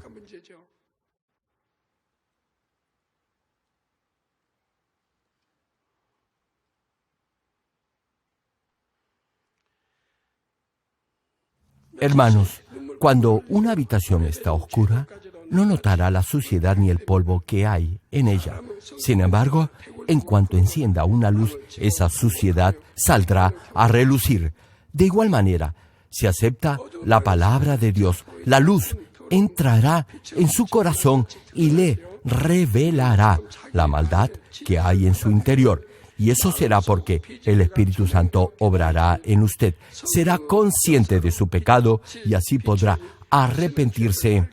Hermanos, cuando una habitación está oscura, no notará la suciedad ni el polvo que hay en ella. Sin embargo, en cuanto encienda una luz, esa suciedad saldrá a relucir. De igual manera, si acepta la palabra de Dios, la luz entrará en su corazón y le revelará la maldad que hay en su interior. Y eso será porque el Espíritu Santo obrará en usted. Será consciente de su pecado y así podrá arrepentirse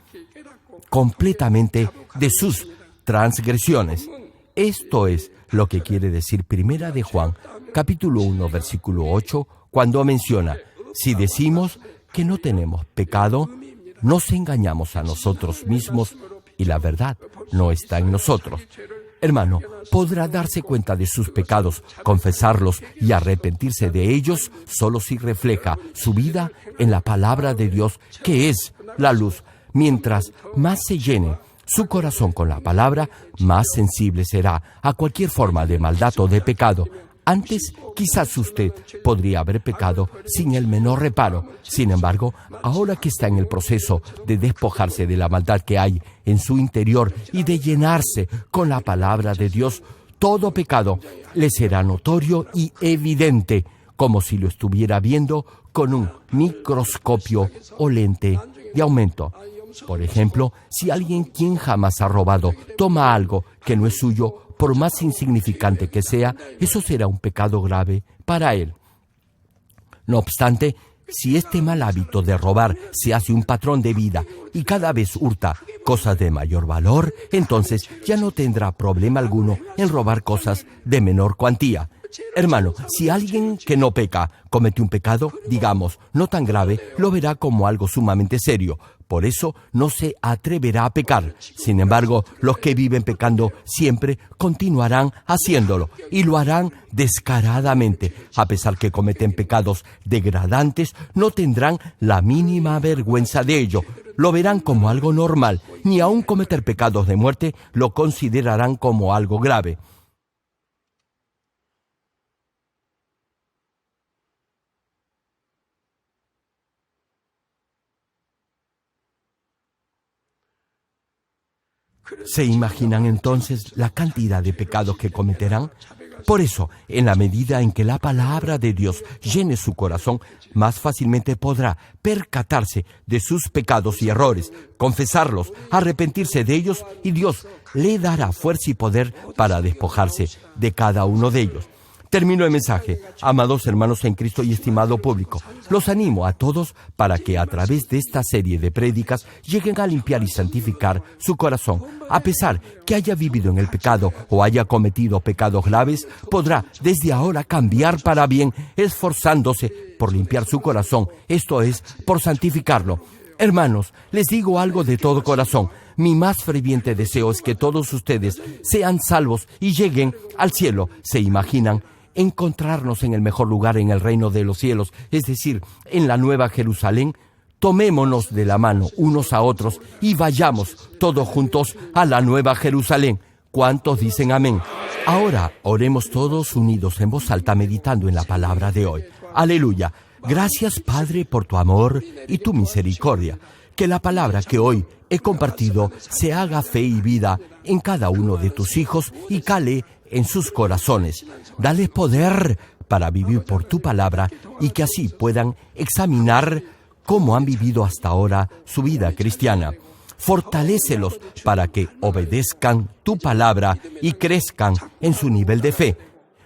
completamente de sus transgresiones. Esto es lo que quiere decir Primera de Juan, capítulo 1, versículo 8, cuando menciona: si decimos que no tenemos pecado, nos engañamos a nosotros mismos y la verdad no está en nosotros. Hermano, podrá darse cuenta de sus pecados, confesarlos y arrepentirse de ellos solo si refleja su vida en la palabra de Dios, que es la luz. Mientras más se llene su corazón con la palabra, más sensible será a cualquier forma de maldad o de pecado. Antes, quizás usted podría haber pecado sin el menor reparo. Sin embargo, ahora que está en el proceso de despojarse de la maldad que hay en su interior y de llenarse con la palabra de Dios, todo pecado le será notorio y evidente, como si lo estuviera viendo con un microscopio o lente de aumento. Por ejemplo, si alguien quien jamás ha robado toma algo que no es suyo, por más insignificante que sea, eso será un pecado grave para él. No obstante, si este mal hábito de robar se hace un patrón de vida y cada vez hurta cosas de mayor valor, entonces ya no tendrá problema alguno en robar cosas de menor cuantía. Hermano, si alguien que no peca comete un pecado, digamos, no tan grave, lo verá como algo sumamente serio. Por eso no se atreverá a pecar. Sin embargo, los que viven pecando siempre continuarán haciéndolo y lo harán descaradamente. A pesar que cometen pecados degradantes, no tendrán la mínima vergüenza de ello. Lo verán como algo normal. Ni aun cometer pecados de muerte lo considerarán como algo grave. ¿Se imaginan entonces la cantidad de pecados que cometerán? Por eso, en la medida en que la palabra de Dios llene su corazón, más fácilmente podrá percatarse de sus pecados y errores, confesarlos, arrepentirse de ellos, y Dios le dará fuerza y poder para despojarse de cada uno de ellos. Termino el mensaje. Amados hermanos en Cristo y estimado público, los animo a todos para que a través de esta serie de prédicas lleguen a limpiar y santificar su corazón. A pesar que haya vivido en el pecado o haya cometido pecados graves, podrá desde ahora cambiar para bien, esforzándose por limpiar su corazón, esto es, por santificarlo. Hermanos, les digo algo de todo corazón. Mi más ferviente deseo es que todos ustedes sean salvos y lleguen al cielo. ¿Se imaginan encontrarnos en el mejor lugar en el reino de los cielos, es decir, en la Nueva Jerusalén? Tomémonos de la mano unos a otros y vayamos todos juntos a la Nueva Jerusalén. ¿Cuántos dicen amén? Ahora oremos todos unidos en voz alta meditando en la palabra de hoy. Aleluya. Gracias, Padre, por tu amor y tu misericordia. Que la palabra que hoy he compartido se haga fe y vida en cada uno de tus hijos y cale en sus corazones. Dale poder para vivir por tu palabra y que así puedan examinar cómo han vivido hasta ahora su vida cristiana. Fortalécelos para que obedezcan tu palabra y crezcan en su nivel de fe.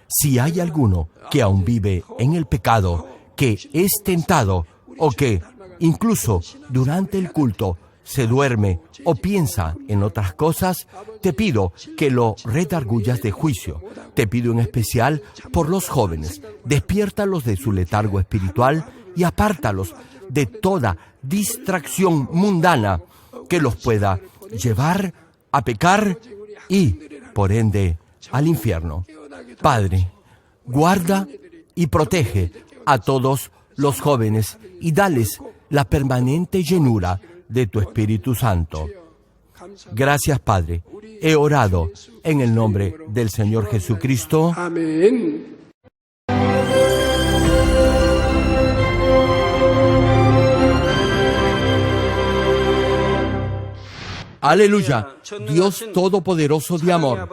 Si hay alguno que aún vive en el pecado, que es tentado o que incluso durante el culto se duerme o piensa en otras cosas, te pido que lo redargullas de juicio. Te pido en especial por los jóvenes. Despiértalos de su letargo espiritual y apártalos de toda distracción mundana que los pueda llevar a pecar y, por ende, al infierno. Padre, guarda y protege a todos los jóvenes y dales la permanente llenura de tu Espíritu Santo. Gracias, Padre. He orado en el nombre del Señor Jesucristo. Amén. Aleluya. Dios Todopoderoso de amor,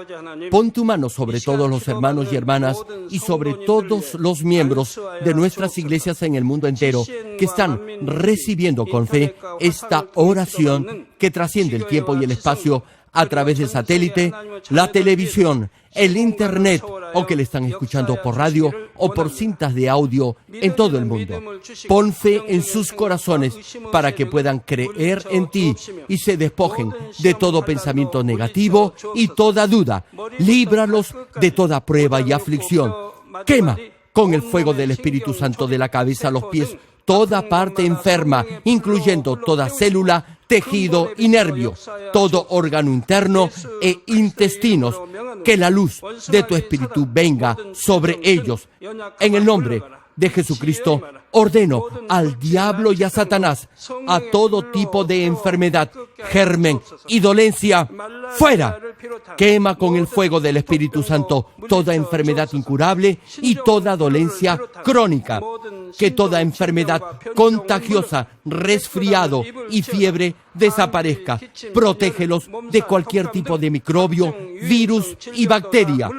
pon tu mano sobre todos los hermanos y hermanas y sobre todos los miembros de nuestras iglesias en el mundo entero que están recibiendo con fe esta oración que trasciende el tiempo y el espacio a través del satélite, la televisión, el internet, o que le están escuchando por radio o por cintas de audio en todo el mundo. Pon fe en sus corazones para que puedan creer en ti y se despojen de todo pensamiento negativo y toda duda. Líbralos de toda prueba y aflicción. Quema con el fuego del Espíritu Santo de la cabeza a los pies toda parte enferma, incluyendo toda célula, tejido y nervio, todo órgano interno e intestinos. Que la luz de tu Espíritu venga sobre ellos. En el nombre de Jesucristo, ordeno al diablo y a Satanás, a todo tipo de enfermedad, germen y dolencia, fuera. Quema con el fuego del Espíritu Santo toda enfermedad incurable y toda dolencia crónica. Que toda enfermedad contagiosa, resfriado y fiebre desaparezca. Protégelos de cualquier tipo de microbio, virus y bacteria.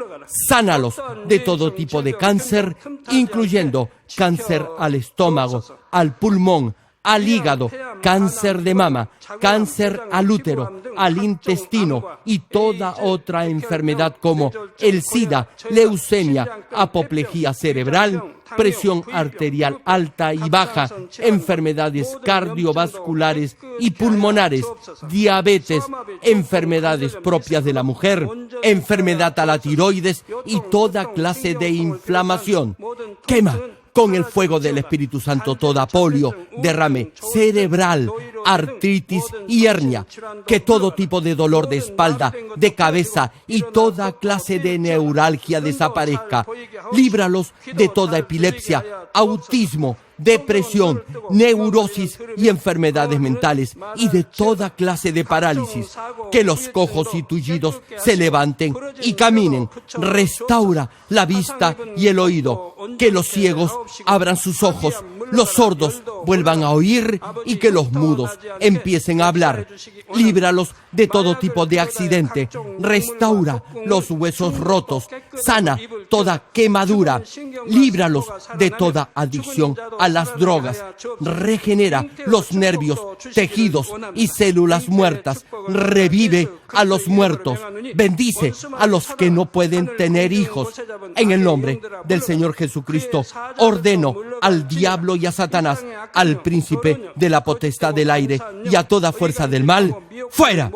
Sánalos de todo tipo de cáncer, incluyendo cáncer al estómago, al pulmón, al hígado, cáncer de mama, cáncer al útero, al intestino y toda otra enfermedad como el SIDA, leucemia, apoplejía cerebral, presión arterial alta y baja, enfermedades cardiovasculares y pulmonares, diabetes, enfermedades propias de la mujer, enfermedad a la tiroides y toda clase de inflamación. Quema con el fuego del Espíritu Santo toda polio, derrame cerebral, artritis y hernia. Que todo tipo de dolor de espalda, de cabeza y toda clase de neuralgia desaparezca. Líbralos de toda epilepsia, autismo, depresión, neurosis y enfermedades mentales y de toda clase de parálisis. Que los cojos y tullidos se levanten y caminen. Restaura la vista y el oído. Que los ciegos abran sus ojos, los sordos vuelvan a oír y que los mudos empiecen a hablar. Líbralos de todo tipo de accidente. Restaura los huesos rotos. Sana toda quemadura. Líbralos de toda adicción a las drogas. Regenera los nervios, tejidos y células muertas. Revive a los muertos. Bendice a los que no pueden tener hijos. En el nombre del Señor Jesucristo, ordeno al diablo y a Satanás, al príncipe de la potestad del aire y a toda fuerza del mal, fuera.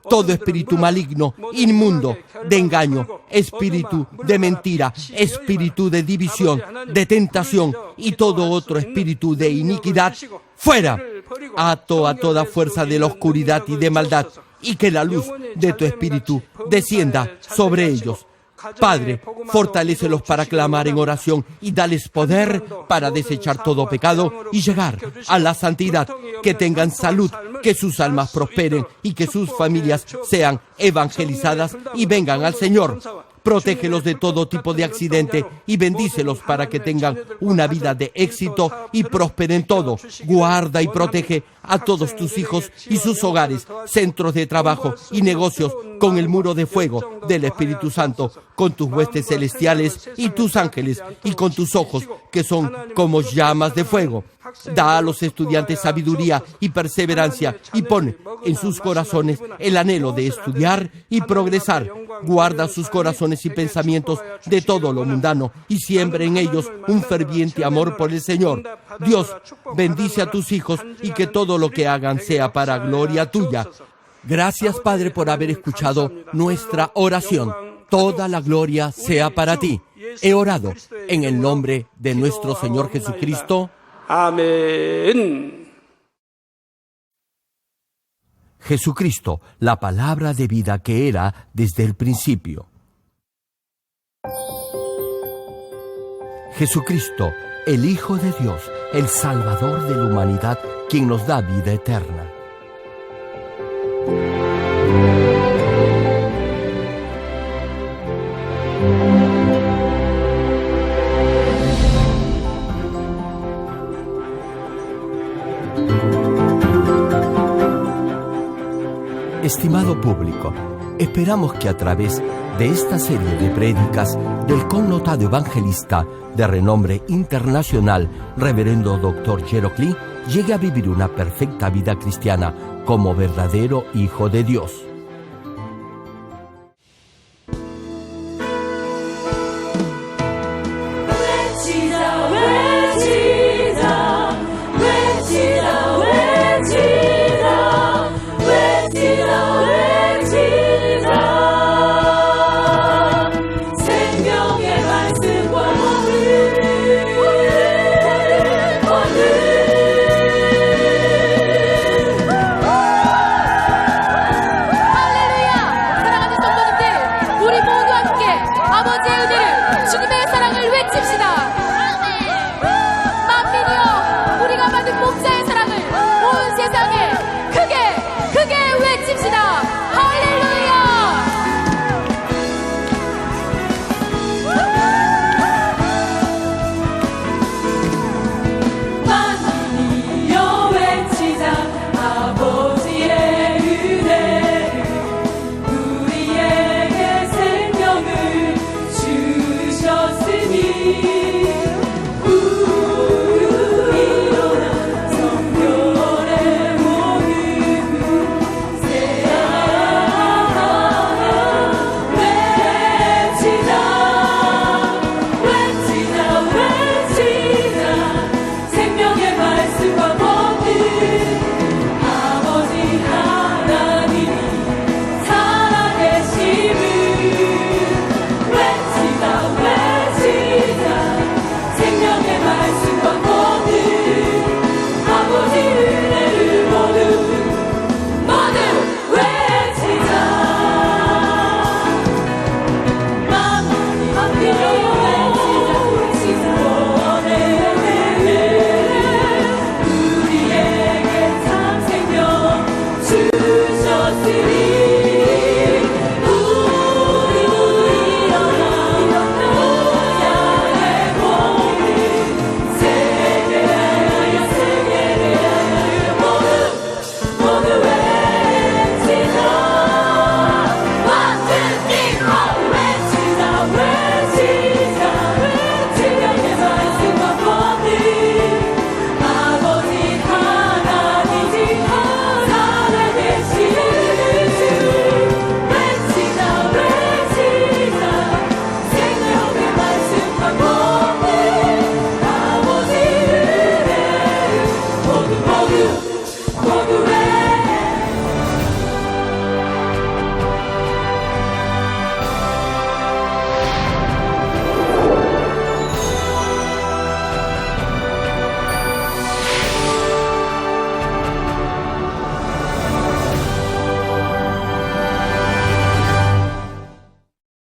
Todo espíritu maligno, inmundo, de engaño, espíritu de mentira, espíritu de división, de tentación y todo otro espíritu de iniquidad, fuera. Ato a toda fuerza de la oscuridad y de maldad, y que la luz de tu espíritu descienda sobre ellos. Padre, fortalécelos para clamar en oración y dales poder para desechar todo pecado y llegar a la santidad. Que tengan salud, que sus almas prosperen y que sus familias sean evangelizadas y vengan al Señor. Protégelos de todo tipo de accidente y bendícelos para que tengan una vida de éxito y prosperen todo. Guarda y protege a todos tus hijos y sus hogares, centros de trabajo y negocios con el muro de fuego del Espíritu Santo, con tus huestes celestiales y tus ángeles y con tus ojos que son como llamas de fuego. Da a los estudiantes sabiduría y perseverancia y pone en sus corazones el anhelo de estudiar y progresar. Guarda sus corazones y pensamientos de todo lo mundano y siembra en ellos un ferviente amor por el Señor. Dios, bendice a tus hijos y que todo lo que hagan sea para gloria tuya. Gracias, Padre, por haber escuchado nuestra oración. Toda la gloria sea para ti. He orado en el nombre de nuestro Señor Jesucristo. Amén. Jesucristo, la palabra de vida que era desde el principio. Jesucristo, el Hijo de Dios, el Salvador de la humanidad, quien nos da vida eterna. Estimado público, esperamos que a través de esta serie de prédicas del connotado evangelista de renombre internacional, Reverendo Dr. Gerald Klee, llegue a vivir una perfecta vida cristiana como verdadero hijo de Dios.